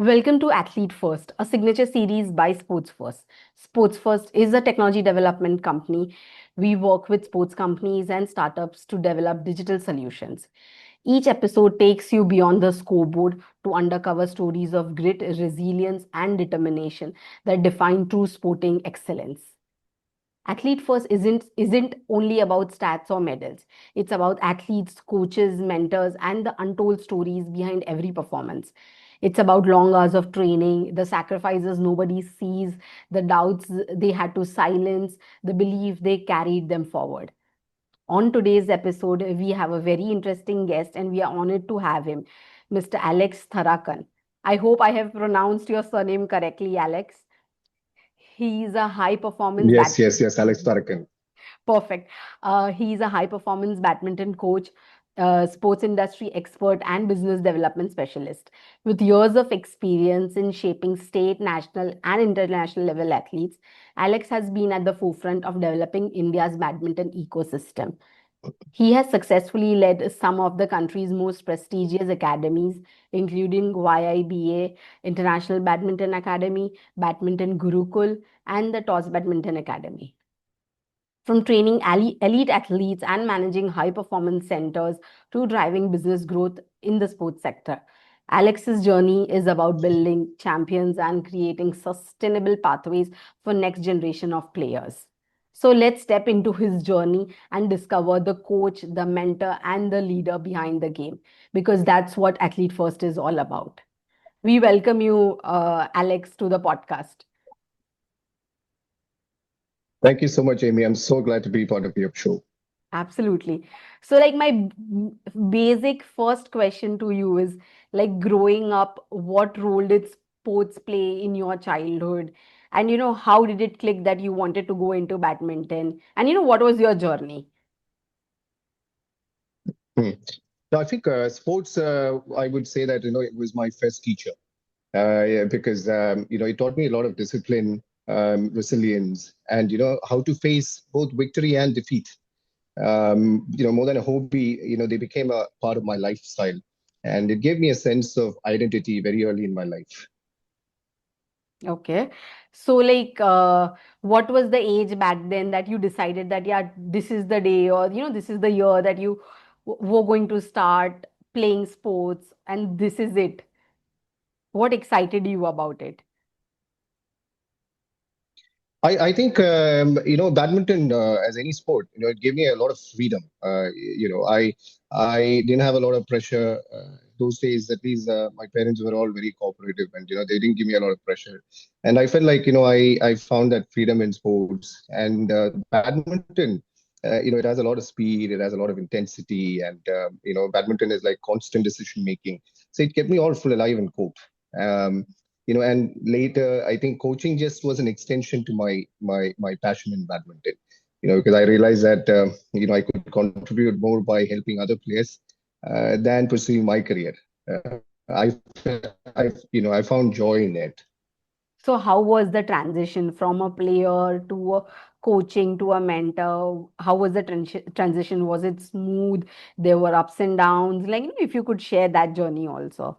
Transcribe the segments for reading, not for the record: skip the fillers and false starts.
Welcome to Athlete First, a signature series by Sports First. Sports First is a technology development company. We work with sports companies and startups to develop digital solutions. Each episode takes you beyond the scoreboard to uncover stories of grit, resilience, and determination that define true sporting excellence. Athlete First isn't only about stats or medals. It's about athletes, coaches, mentors, and the untold stories behind every performance. It's about long hours of training, the sacrifices nobody sees, the doubts they had to silence, the belief they carried them forward. On today's episode, we have a very interesting guest and we are honored to have him, Mr. Alex Tharakan. I hope I have pronounced your surname correctly, Alex. He is a high performance Yes, Alex Tharakan. Perfect. He's a high performance badminton coach, sports industry expert, and business development specialist. With years of experience in shaping state, national, and international level athletes, Alex has been at the forefront of developing India's badminton ecosystem. He has successfully led some of the country's most prestigious academies, including YIBA, International Badminton Academy, Badminton Gurukul, and the TOS Badminton Academy. From training elite athletes and managing high performance centers to driving business growth in the sports sector. Alex's journey is about building champions and creating sustainable pathways for next generation of players. So let's step into his journey and discover the coach, the mentor, and the leader behind the game, because that's what Athlete First is all about. We welcome you, Alex, to the podcast. Thank you so much, Amy. I'm so glad to be part of your show. Absolutely. So, like, my basic first question to you is like, growing up, what role did sports play in your childhood? And, how did it click that you wanted to go into badminton? And, what was your journey? Hmm. Now, I think sports, I would say that, it was my first teacher yeah, because, it taught me a lot of discipline, resilience, and, how to face both victory and defeat. More than a hobby, they became a part of my lifestyle. And it gave me a sense of identity very early in my life. Okay. So, like, what was the age back then that you decided that, yeah, this is the day, or, this is the year that you were going to start playing sports, and this is it? What excited you about it? I think badminton as any sport, it gave me a lot of freedom. I didn't have a lot of pressure those days. At least my parents were all very cooperative, and they didn't give me a lot of pressure. And I felt like I found that freedom in sports and badminton. It has a lot of speed, it has a lot of intensity, and badminton is like constant decision making. So it kept me all full alive in court. Um, and later I think coaching just was an extension to my passion in badminton, because I realized that I could contribute more by helping other players than pursuing my career. I found joy in it. So, how was the transition from a player to a coaching to a mentor? How was the transition? Was it smooth? There were ups and downs. Like, if you could share that journey also.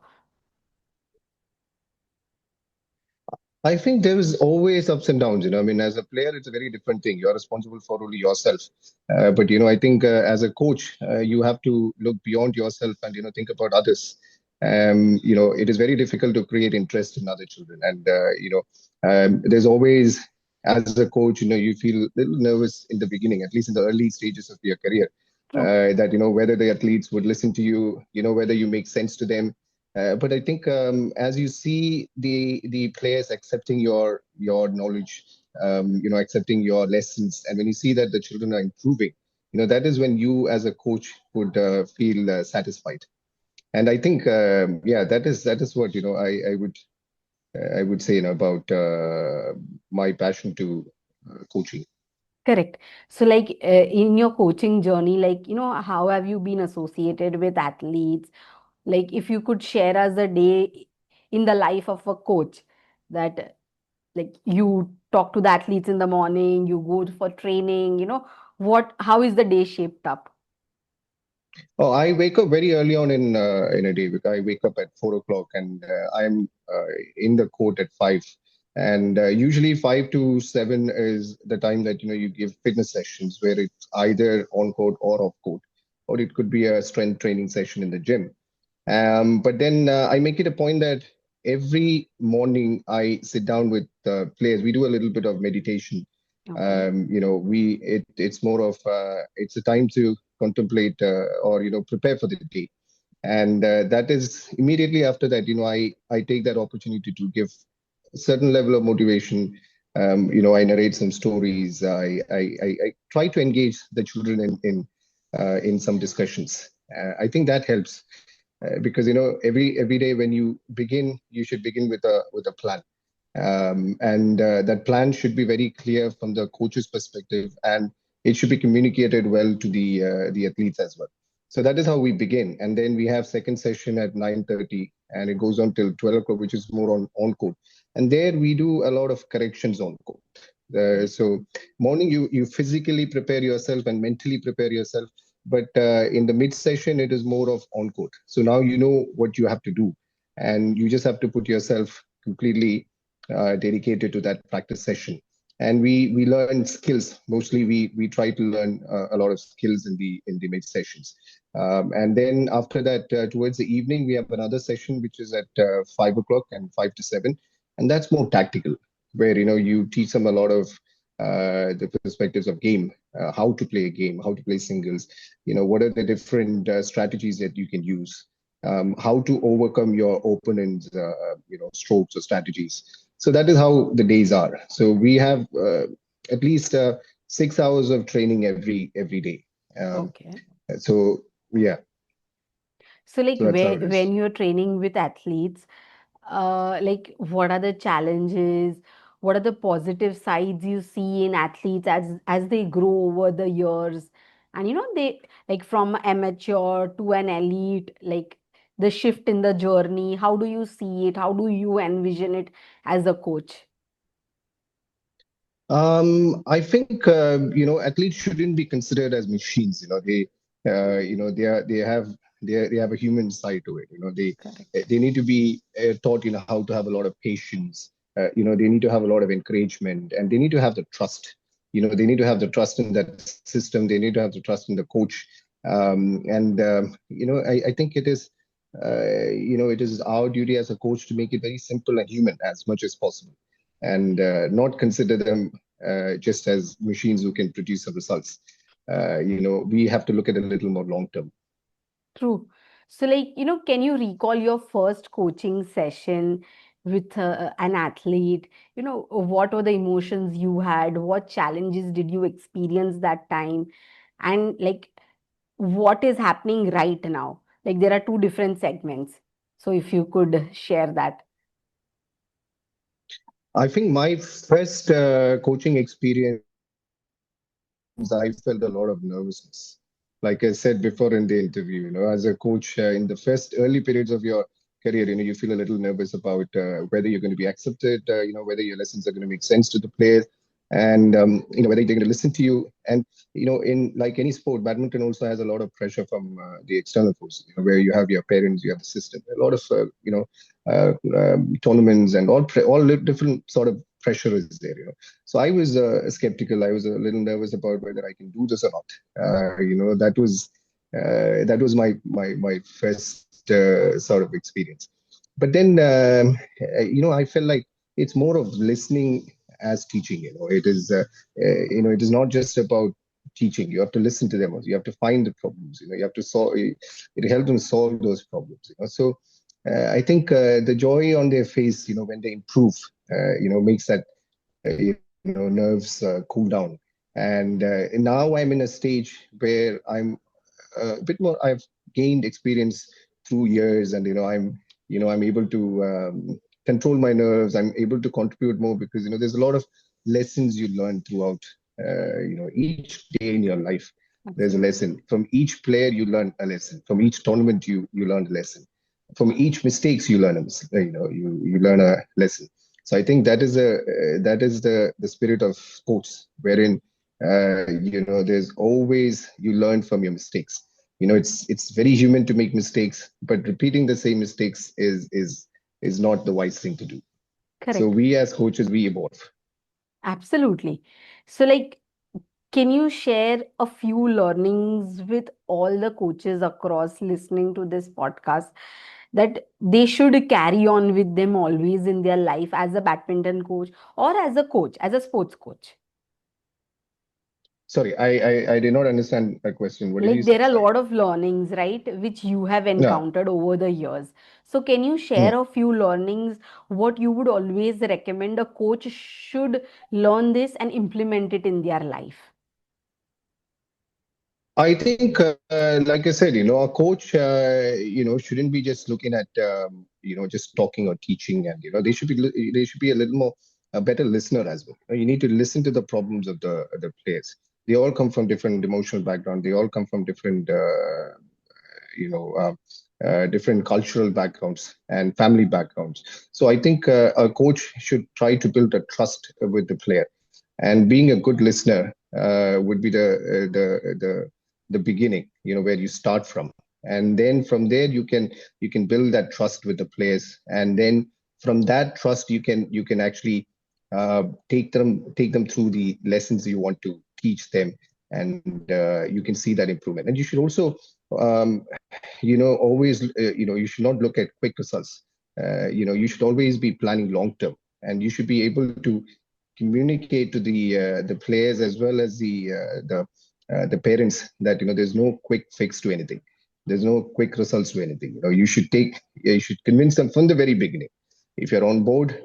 I think there is always ups and downs. I mean, as a player, it's a very different thing. You're responsible for only yourself. But I think as a coach, you have to look beyond yourself and think about others. It is very difficult to create interest in other children, and there's always, as a coach, you feel a little nervous in the beginning, at least in the early stages of your career, True. that whether the athletes would listen to you, whether you make sense to them. But I think as you see the players accepting your knowledge, accepting your lessons, and when you see that the children are improving, that is when you as a coach would feel satisfied. And I think yeah, that is what I would say about my passion to coaching. Correct. So, like, in your coaching journey, like, how have you been associated with athletes? Like, if you could share us a day in the life of a coach, that like you talk to the athletes in the morning, you go for training, how is the day shaped up? Oh, I wake up very early on in a day because I wake up at 4 o'clock and I'm in the court at 5. And usually 5 to 7 is the time that you give fitness sessions where it's either on court or off court, or it could be a strength training session in the gym. But then I make it a point that every morning I sit down with players. We do a little bit of meditation. Okay. It's more of it's a time to contemplate or prepare for the day, and that is immediately after that. I take that opportunity to give a certain level of motivation. I narrate some stories. I try to engage the children in some discussions. I think that helps because every day when you begin, you should begin with a plan, and that plan should be very clear from the coach's perspective, and it should be communicated well to the athletes as well. So that is how we begin, and then we have second session at 9:30, and it goes on till 12 o'clock, which is more on court, and there we do a lot of corrections on court. Okay. So morning you physically prepare yourself and mentally prepare yourself, but in the mid session it is more of on court. So now you know what you have to do, and you just have to put yourself completely dedicated to that practice session. And we learn skills. Mostly we try to learn a lot of skills in the mid sessions. And then after that, towards the evening, we have another session which is at 5 o'clock and 5 to 7, and that's more tactical, where you teach them a lot of the perspectives of game, how to play a game, how to play singles. What are the different strategies that you can use, how to overcome your opponent's strokes or strategies. So that is how the days are. So we have at least 6 hours of training every day. Um, Okay. so yeah, So like so that's how it when is. you're training with athletes, like what are the challenges? What are the positive sides you see in athletes as they grow over the years? And they like from amateur to an elite, like the shift in the journey. How do you see it? How do you envision it as a coach? I think athletes shouldn't be considered as machines. They have a human side to it. Correct. They need to be taught how to have a lot of patience. They need to have a lot of encouragement, and they need to have the trust. They need to have the trust in that system. They need to have the trust in the coach. And I think it is our duty as a coach to make it very simple and human as much as possible, and not consider them just as machines who can produce some results. We have to look at it a little more long term. True. So, like, can you recall your first coaching session with an athlete? What were the emotions you had? What challenges did you experience that time? And, like, what is happening right now? Like, there are two different segments. So, if you could share that. I think my first coaching experience, I felt a lot of nervousness. Like I said before in the interview, as a coach, in the first early periods of your career, you feel a little nervous about whether you're going to be accepted, whether your lessons are going to make sense to the players, and whether they're going to listen to you. And in like any sport, badminton also has a lot of pressure from the external forces. Where you have your parents, you have the system, a lot of tournaments, and all different sort of pressure is there. So I was skeptical. I was a little nervous about whether I can do this or not. That was my first sort of experience. But then I felt like it's more of listening as teaching. It is not just about teaching. You have to listen to them also. You have to find the problems. You have to solve it, help them solve those problems. So I think the joy on their face, when they improve, makes that nerves cool down. And now I'm in a stage where I'm a bit more. I've gained experience through years, and I'm able to control my nerves. I'm able to contribute more because there's a lot of lessons you learn throughout. Each day in your life, there's a lesson. Absolutely. From each player, you learn a lesson. From each tournament, you learn a lesson. From each mistakes, you learn you learn a lesson. So I think that is the spirit of sports, wherein there's always you learn from your mistakes. It's very human to make mistakes, but repeating the same mistakes is not the wise thing to do. So Correct. we as coaches, we evolve. Absolutely. So, like, can you share a few learnings with all the coaches across listening to this podcast that they should carry on with them always in their life as a badminton coach or as a coach, as a sports coach? Sorry, I did not understand a question. What did you Like, say? there are a lot of learnings, right, which you have No. encountered over the years. So, can you Hmm. share a few learnings, what you would always recommend a coach should learn this and implement it in their life? I think, like I said, a coach, shouldn't be just looking at, just talking or teaching, and they should be a little more a better listener as well. You need to listen to the problems of the players. They all come from different emotional background. They all come from different, you know, different cultural backgrounds and family backgrounds. So I think a coach should try to build a trust with the player, and being a good listener would be the beginning, where you start from, and then from there you can build that trust with the players, and then from that trust you can actually take them through the lessons you want to teach them, and you can see that improvement. And you should also um, always you should not look at quick results. You should always be planning long term, and you should be able to communicate to the players as well as the parents that there's no quick fix to anything. There's no quick results to anything. You should convince them from the very beginning. If you're on board,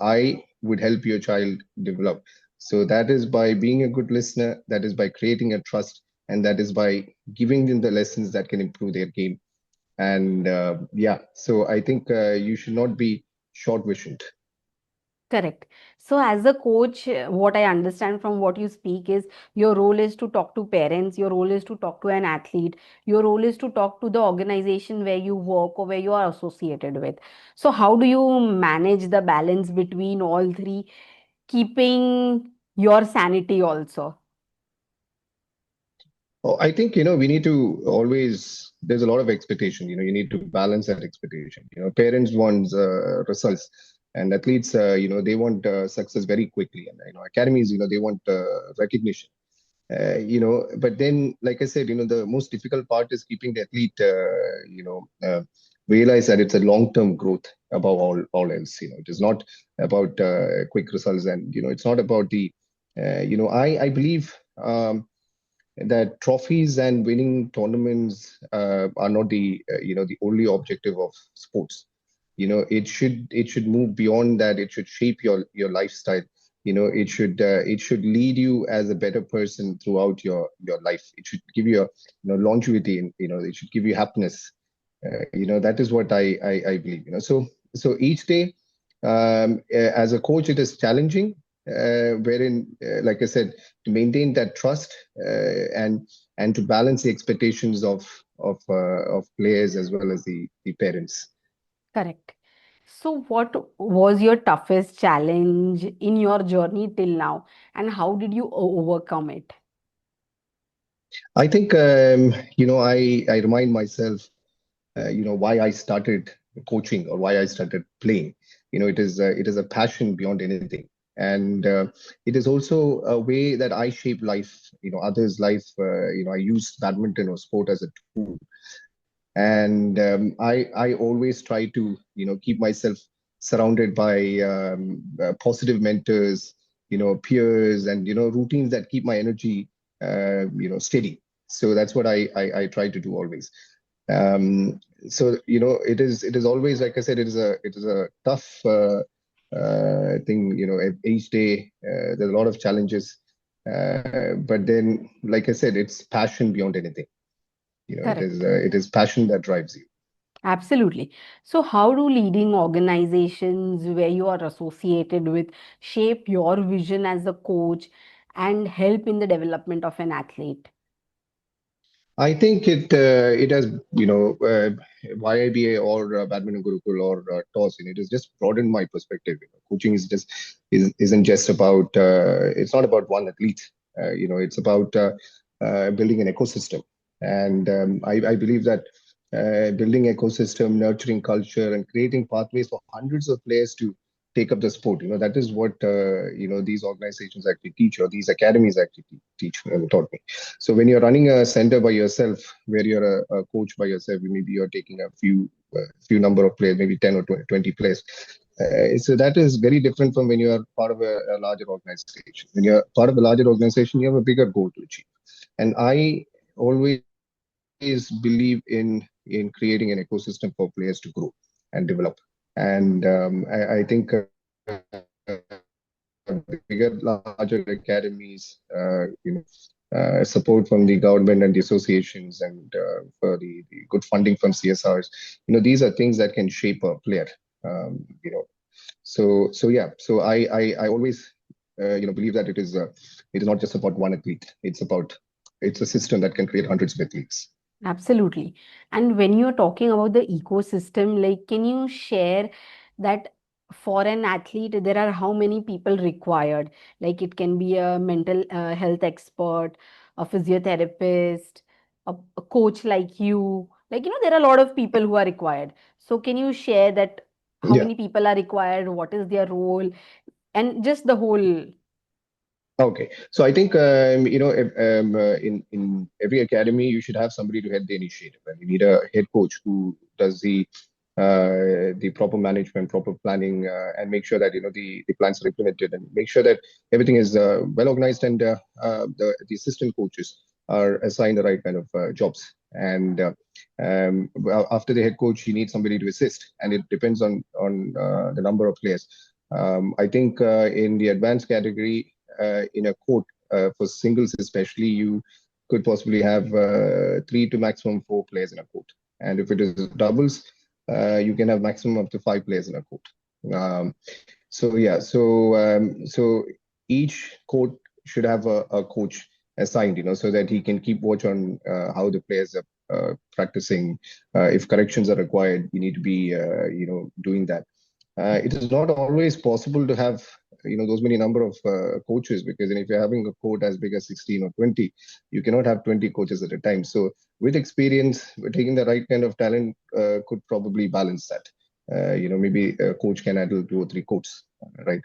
I would help your child develop. So that is by being a good listener, that is by creating a trust, and that is by giving them the lessons that can improve their game. And yeah, so I think you should not be short visioned. Correct. So, as a coach, what I understand from what you speak is your role is to talk to parents, your role is to talk to an athlete, your role is to talk to the organization where you work or where you are associated with. So, how do you manage the balance between all three, keeping your sanity also? Oh, I think, we need to always, there's a lot of expectation, you need to balance that expectation. Parents want results, and athletes, they want success very quickly. And, academies, they want recognition. But then, like I said, the most difficult part is keeping the athlete, realize that it's a long-term growth above all else. It is not about quick results, and, it's not about I believe, that trophies and winning tournaments are not the only objective of sports. It should move beyond that. It should shape your lifestyle. It should lead you as a better person throughout your life. It should give you a longevity, and it should give you happiness. That is what I believe. So each day, as a coach, it is challenging, wherein, like I said, to maintain that trust, and to balance the expectations of players as well as the parents. Correct. So, what was your toughest challenge in your journey till now, and how did you overcome it? I think, I remind myself, why I started coaching or why I started playing. It is a passion beyond anything, and it is also a way that I shape life. Others' life. I use badminton or sport as a tool, and I always try to keep myself surrounded by positive mentors, peers, and routines that keep my energy steady. So that's what I try to do always. So it is always, like I said, it is a tough thing. Each day there's a lot of challenges, but then, like I said, it's passion beyond anything. It is Correct. passion that drives you. Absolutely. So, how do leading organizations where you are associated with shape your vision as a coach and help in the development of an athlete? I think it has, YIBA or Badminton Gurukul or TOS. It has just broadened my perspective. Coaching isn't just about, it's not about one athlete. It's about building an ecosystem. And I believe that building ecosystem, nurturing culture, and creating pathways for hundreds of players to take up the sport. That is what these organizations actually teach, or these academies actually teach and taught me. So when you're running a center by yourself, where you're a coach by yourself, maybe you're taking a few number of players, maybe 10 or 20 players. So that is very different from when you are part of a larger organization. When you're part of a larger organization, you have a bigger goal to achieve. And I always believe in creating an ecosystem for players to grow and develop. And I think bigger, larger academies, support from the government and the associations, and for the good funding from CSRs, these are things that can shape a player. So yeah. So I always believe that it is not just about one athlete. It's a system that can create hundreds of athletes. Absolutely. And when you're talking about the ecosystem, like, can you share that for an athlete, there are how many people required? Like, it can be a mental health expert, a physiotherapist, a coach like you. Like, there are a lot of people who are required. So, can you share that how Yeah. many people are required? What is their role? And just the whole. Okay, so I think if, in every academy you should have somebody to head the initiative, and you need a head coach who does the proper management, proper planning, and make sure that the plans are implemented, and make sure that everything is well organized, and the assistant coaches are assigned the right kind of jobs. And well, after the head coach, you need somebody to assist, and it depends on the number of players. I think in the advanced category, in a court for singles especially, you could possibly have three to maximum four players in a court. And if it is doubles, you can have maximum up to five players in a court. So yeah, so each court should have a coach assigned, so that he can keep watch on how the players are practicing. If corrections are required, you need to be doing that. It is not always possible to have those many number of coaches, because if you're having a court as big as 16 or 20, you cannot have 20 coaches at a time. So with experience, taking the right kind of talent could probably balance that. Maybe a coach can handle two or three coaches, right?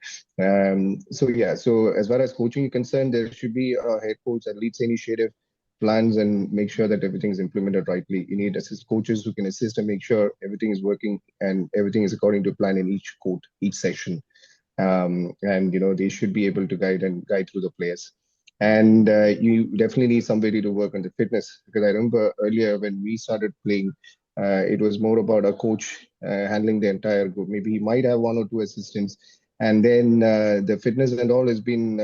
So yeah, so as far as coaching is concerned, there should be a head coach that leads the initiative, plans, and make sure that everything is implemented rightly. You need assist coaches who can assist and make sure everything is working and everything is according to plan in each court, each session. And they should be able to guide through the players. And you definitely need somebody to work on the fitness, because I remember earlier when we started playing, it was more about a coach handling the entire group. Maybe he might have one or two assistants, and then the fitness and all has been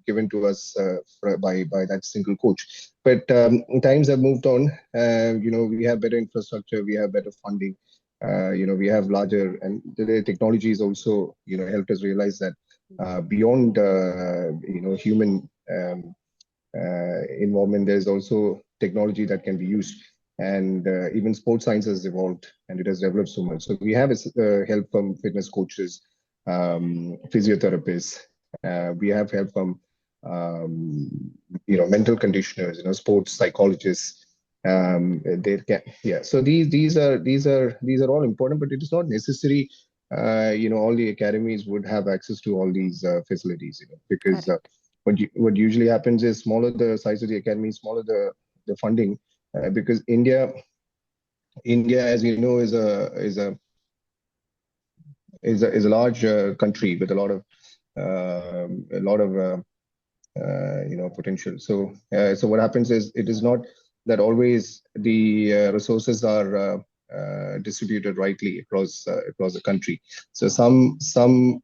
given to us by that single coach. But times have moved on. We have better infrastructure, we have better funding. We have larger, and the technology is also helped us realize that beyond human involvement, there's also technology that can be used. And even sports science has evolved, and it has developed so much. So we have help from fitness coaches, physiotherapists. We have help from mental conditioners, sports psychologists. They can, yeah. So these are all important, but it is not necessary. All the academies would have access to all these facilities, because Correct. what usually happens is, smaller the size of the academy, smaller the funding, because India, as you know, is a large country with a lot of potential. So what happens is, it is not that always the resources are distributed rightly across the country. So some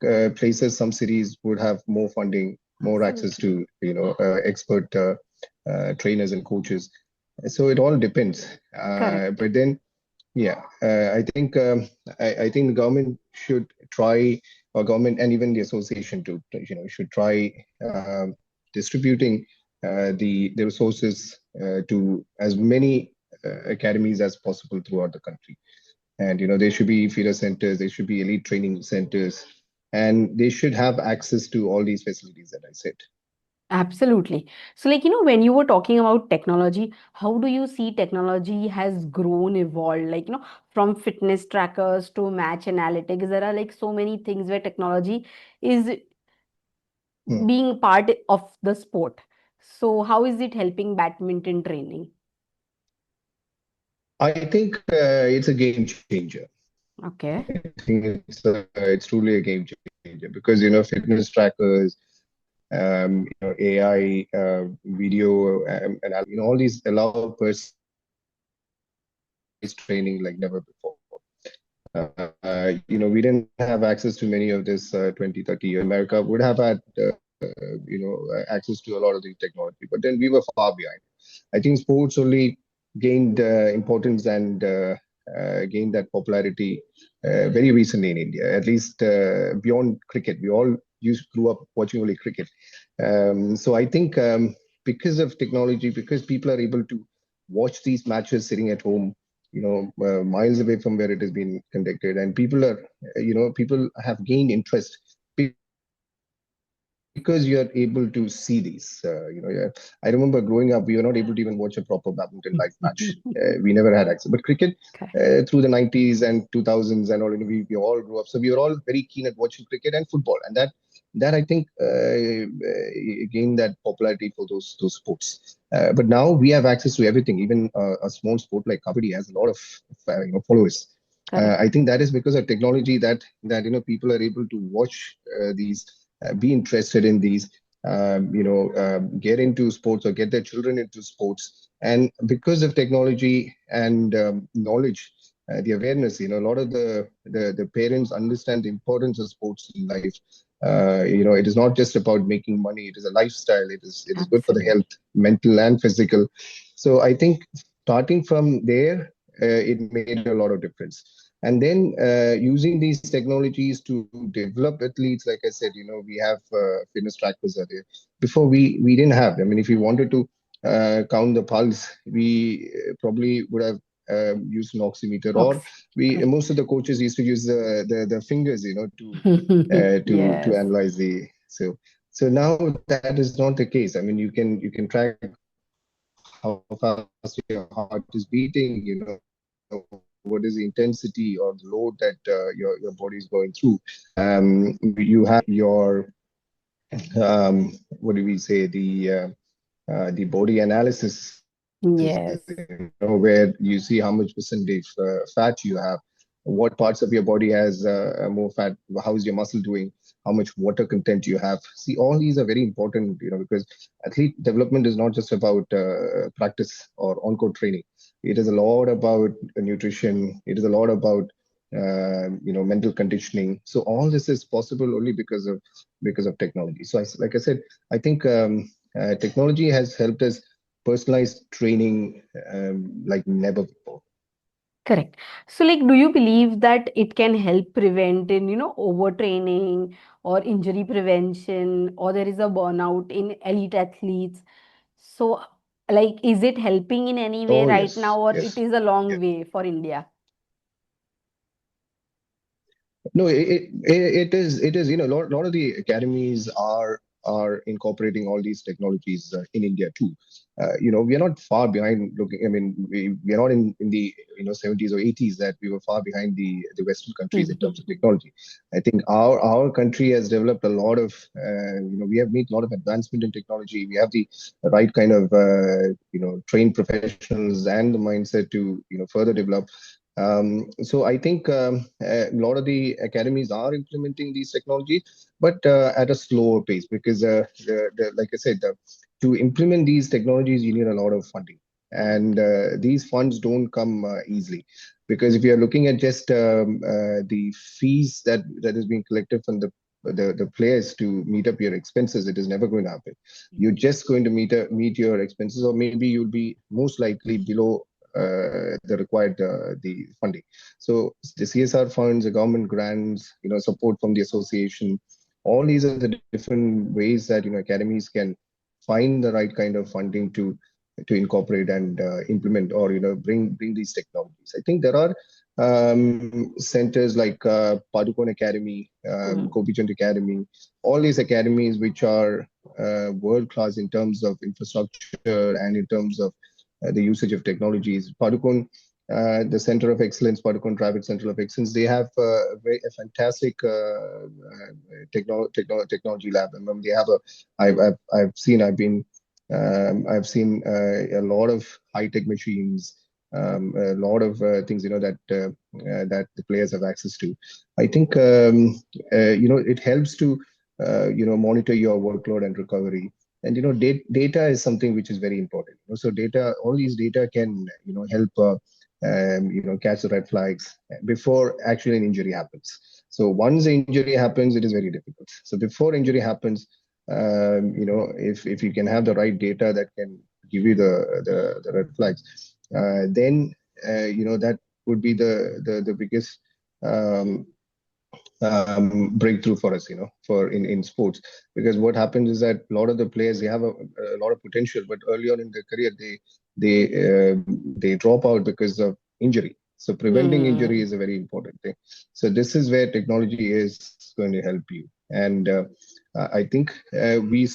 places, some cities would have more funding, more access Absolutely. to expert trainers and coaches. So it all depends. Correct. But then, yeah, I think the government should try, or government and even the association to should try distributing the resources to as many academies as possible throughout the country. And there should be feeder centers, there should be elite training centers, and they should have access to all these facilities that I said. Absolutely. So, when you were talking about technology, how do you see technology has grown, evolved? From fitness trackers to match analytics, there are like so many things where technology is Hmm. being part of the sport. So, how is it helping badminton training? I think it's a game changer. I Okay. think it's truly a game changer because fitness trackers, AI, video analysis, all these allow personalized training like never before. We didn't have access to many of this 20, 30 years ago. Maybe America would have had, access to a lot of the technology, but then we were far behind. I think sports only gained importance and gained that popularity very recently in India, at least beyond cricket. We all grew up watching only cricket. So I think because of technology, because people are able to watch these matches sitting at home, miles away from where it has been conducted, and people have gained interest because you're able to see these. I remember growing up, we were not able to even watch a proper badminton live match. We never had access. But cricket, through the Okay. 90s and 2000s and all, we all grew up. So we were all very keen at watching cricket and football, and that I think gained that popularity for those sports. But now we have access to everything. Even a small sport like kabaddi has a lot of followers. I Correct. think that is because of technology that people are able to watch these, be interested in these, get into sports or get their children into sports. And because of technology and knowledge, the awareness, a lot of the parents understand the importance of sports in life. It is not just about making money; it is a lifestyle. It is good for the health, Absolutely. mental and physical. So I think starting from there, it made a lot of difference. And then using these technologies to develop athletes, like I said, we have fitness trackers are there. Before we didn't have. I mean, if we wanted to count the pulse, we probably would have used an oximeter, or we Correct. most of the coaches used to use the fingers, to Yes. analyze the. So now that is not the case. I mean, you can track how fast your heart is beating. What is the intensity or the load that your body is going through. You have your what do we say, the body analysis, Yes. where you see how much percentage fat you have, what parts of your body has more fat, how is your muscle doing, how much water content you have. See, all these are very important, because athlete development is not just about practice or on-court training. It is a lot about nutrition. It is a lot about mental conditioning. So all this is possible only because of technology. So like I said, I think technology has helped us personalized training like never before. Correct. So, do you believe that it can help prevent in, overtraining or injury prevention, or there is a burnout in elite athletes? So, is it helping in any way Oh, right now, yes, or it yes. is a long way for India? No, it is. A lot of the academies are incorporating all these technologies in India too. We are not far behind. Looking, I mean, we are not in the 70s or 80s that we were far behind the Western countries in terms of technology. I think our country has developed a lot of. We have made a lot of advancement in technology. We have the right kind of trained professionals and the mindset to further develop. So I think a lot of the academies are implementing these technologies, but at a slower pace because, like I said, to implement these technologies, you need a lot of funding, and Correct. these funds don't come easily. Because if you are looking at just the fees that is being collected from the players to meet up your expenses, it is never going to happen. You're just going to meet your expenses, or maybe you'll be most likely below the required the funding. So the CSR funds, the government grants, support from the association, all these are the different ways that academies can find the right kind of funding to incorporate and implement, or bring these technologies. I think there are centers like Padukone Academy, Mhm. Gopichand Academy, all these academies which are world class in terms of infrastructure and in terms of the usage of technologies. Padukone, the Center of Excellence, Padukone Private Center of Excellence, they have a fantastic technology lab. I mean, they have a. I've seen. I've seen a lot of high tech machines, a lot of things that the players have access to. I think it helps to monitor your workload and recovery. And data is something which is very important. So data, all these data can help catch the red flags before actually an injury happens. So once the injury happens, it is very difficult. So before injury happens, if you can have the right data that can give you the red flags, then that would be the biggest um, breakthrough for us, for in sports. Because what happens is that a lot of the players, they have a lot of potential, but early on in their career, they drop out because of injury. So preventing injury Hmm. is a very important thing. So this is where technology is going to help you. And I think we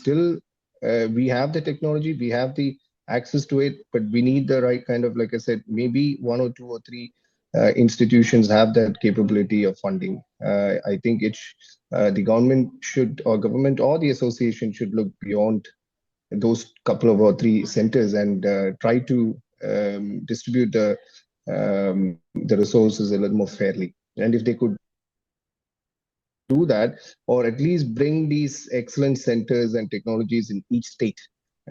have the technology, we have the access to it, but we need the right kind of, like I said, maybe one or two or three institutions have that capability of funding. I think the government or the association should look beyond those couple of or three centers and try to distribute the resources a little more fairly. And if they could do that, or at least bring these excellent centers and technologies in each state,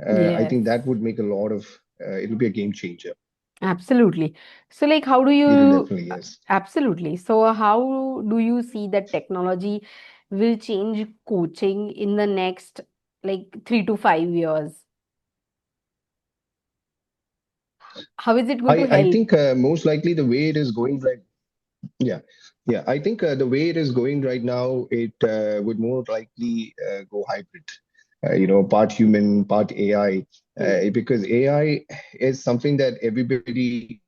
I Yes. think that would make a lot of. It'll be a game changer. Absolutely. So, like, how do It'll you, definitely, yes. absolutely. So, how do you see that technology will change coaching in the next like 3 to 5 years? How is it going to I help? think most likely the way it is going right. Yeah, yeah. I think the way it is going right now, it would more likely go hybrid. Part human, part AI, Hmm. because AI is something that everybody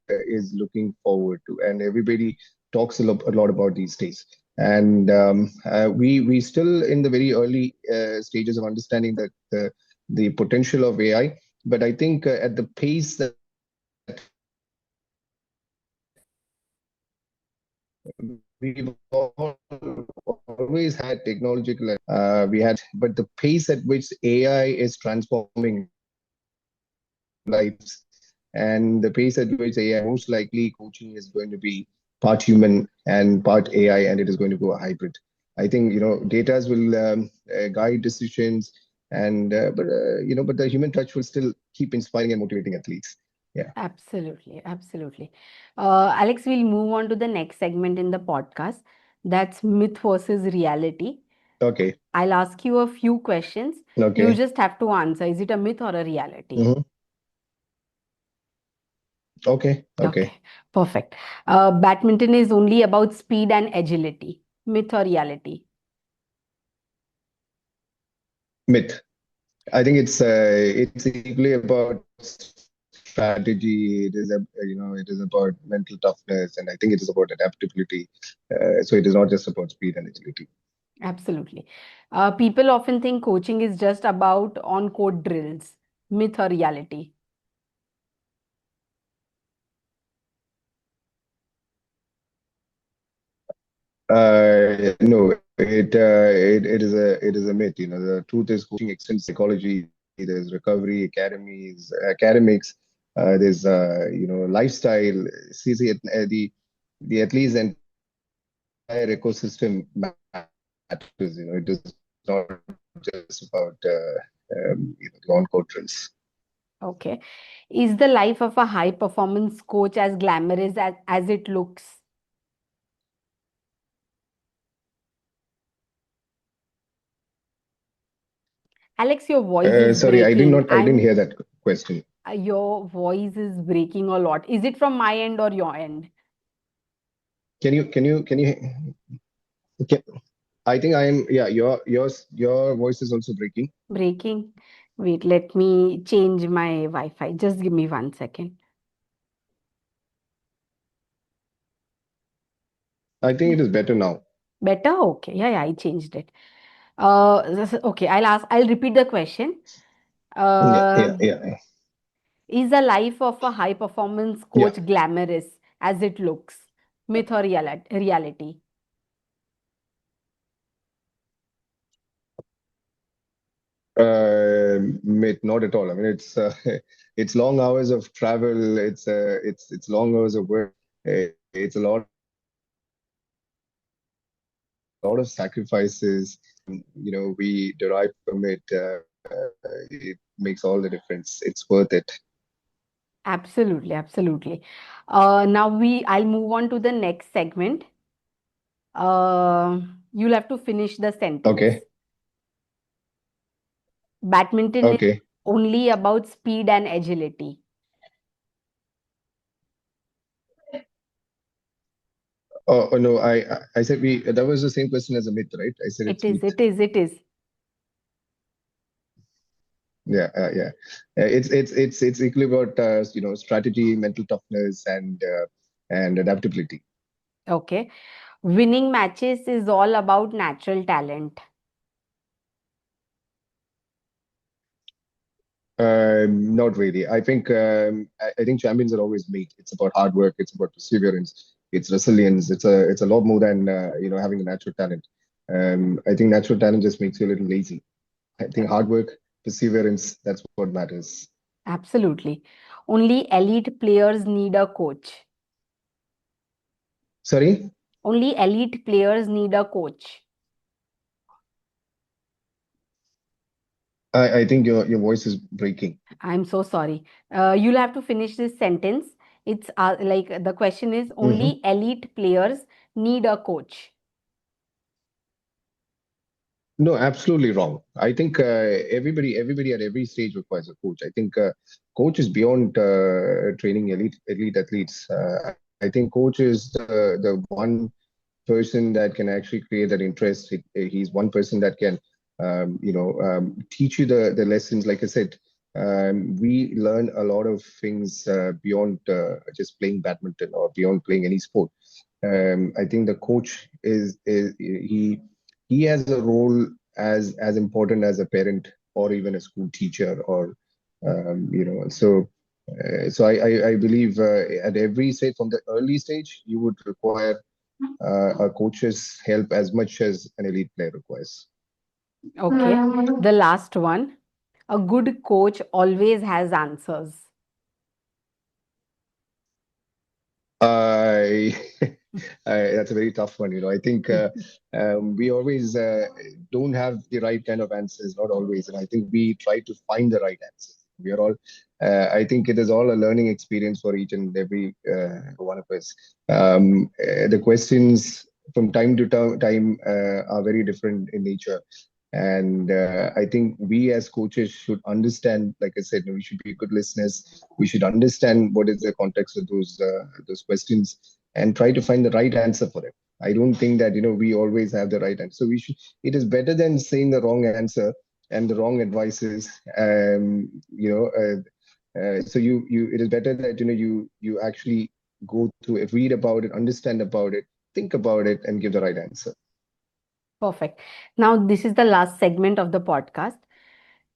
is looking forward to, and everybody talks a lot about these days. And we still in the very early stages of understanding the potential of AI. But I think at the pace that we've always had technological, but the pace at which AI is transforming lives and the pace at which AI, most likely coaching is going to be part human and part AI, and it is going to go a hybrid. I think, data will guide decisions, and but the human touch will still keep inspiring and motivating athletes. Yeah. Absolutely, absolutely. Alex, we'll move on to the next segment in the podcast. That's myth versus reality. Okay. I'll ask you a few questions. You Okay. just have to answer. Is it a myth or a reality? Hmm. Okay. Okay. Okay, perfect. Badminton is only about speed and agility. Myth or reality? Myth. I think it's equally about strategy. It is about mental toughness, and I think it is about adaptability. So it is not just about speed and agility. Absolutely. People often think coaching is just about on-court drills. Myth or reality? No, it is a myth. The truth is coaching extends psychology. There's recovery academies, academics. There's lifestyle. The athlete's entire ecosystem matters. It is not just about the on-court drills. Okay. Is the life of a high-performance coach as glamorous as it looks? Alex, your voice is Sorry, breaking. I didn't hear that question. Your voice is breaking a lot. Is it from my end or your end? Can, I think yeah, your voice is also breaking. Breaking. Wait, let me change my Wi-Fi. Just give me 1 second. I think it is better now. Better? Okay. Yeah, yeah, I changed it. Okay, I'll repeat the question. Yeah, Uh, yeah, yeah. is the life of a high performance Yeah. coach glamorous as it looks? Myth or reality? Mate, not at all. I mean, it's it's long hours of travel. It's long hours of work. It's a lot of sacrifices. We derive from it. It makes all the difference. It's worth it. Absolutely, absolutely. Now I'll move on to the next segment. You'll have to finish the sentence. Okay. Badminton is Okay. only about speed and agility. Oh, no, I said we that was the same question as a myth, right? I said It it's is, myth. it is, it is. Yeah, yeah. It's equally about strategy, mental toughness, and adaptability. Okay. Winning matches is all about natural talent. Not really. I think champions are always made. It's about hard work. It's about perseverance. It's resilience. It's a lot more than having a natural talent. I think natural talent just makes you a little lazy. I Uh, think hard work, perseverance, that's what matters. Absolutely. Only elite players need a coach. Sorry, Only elite players need a coach. I think your voice is breaking. I'm so sorry. You'll have to finish this sentence. It's like the question is Mhm. only elite players need a coach. No, absolutely wrong. I think everybody at every stage requires a coach. I think coach is beyond training elite athletes. I think coach is the one person that can actually create that interest. He's one person that can teach you the lessons. Like I said, we learn a lot of things beyond just playing badminton or beyond playing any sport. I think the coach is he has a role as important as a parent or even a school teacher or I believe at every stage from the early stage you would require a coach's help as much as an elite player requires. Okay. The last one. A good coach always has answers. I, that's a very tough one. I think we always don't have the right kind of answers, not always. And I think we try to find the right answers. We are all, I think it is all a learning experience for each and every one of us. The questions from time to time are very different in nature. And I think we as coaches should understand, like I said, we should be good listeners. We should understand what is the context of those questions and try to find the right answer for them. I don't think that we always have the right answer. So we should. It is better than saying the wrong answer and the wrong advices. So you it is better that you actually go through it, read about it, understand about it, think about it, and give the right answer. Perfect. Now, this is the last segment of the podcast.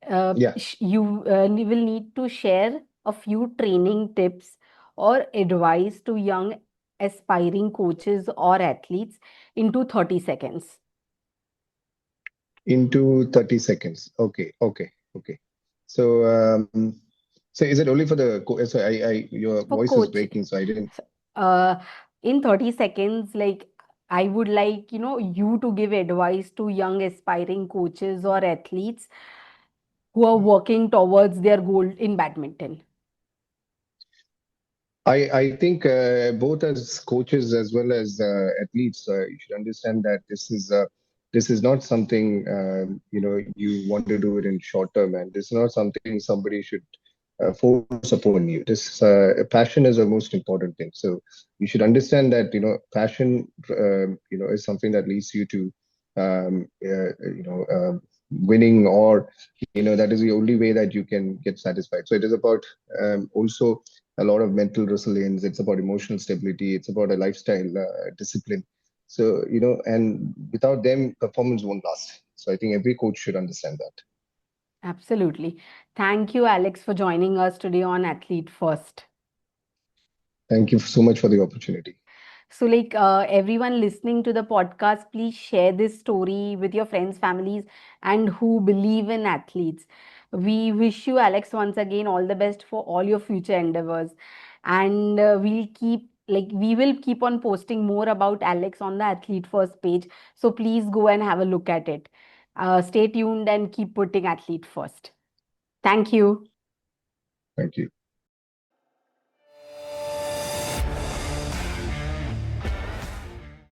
Yeah. You will need to share a few training tips or advice to young aspiring coaches or athletes into 30 seconds. Into 30 seconds. Okay, okay, okay. So, so is it only for the so your For voice was coach, breaking, so I didn't. uh, in 30 seconds, like I would like, you to give advice to young aspiring coaches or athletes who are working towards their goal in badminton. I think both as coaches as well as athletes, you should understand that this is not something you want to do it in short term, and this is not something somebody should force upon you. This passion is the most important thing. So you should understand that passion is something that leads you to winning, or that is the only way that you can get satisfied. So it is about also a lot of mental resilience. It's about emotional stability. It's about a lifestyle discipline. So and without them, performance won't last. So I think every coach should understand that. Absolutely. Thank you, Alex, for joining us today on Athlete First. Thank you so much for the opportunity. So, everyone listening to the podcast, please share this story with your friends, families, and who believe in athletes. We wish you, Alex, once again all the best for all your future endeavors, and we will keep on posting more about Alex on the Athlete First page. So please go and have a look at it. Stay tuned and keep putting Athlete first. Thank you. Thank you.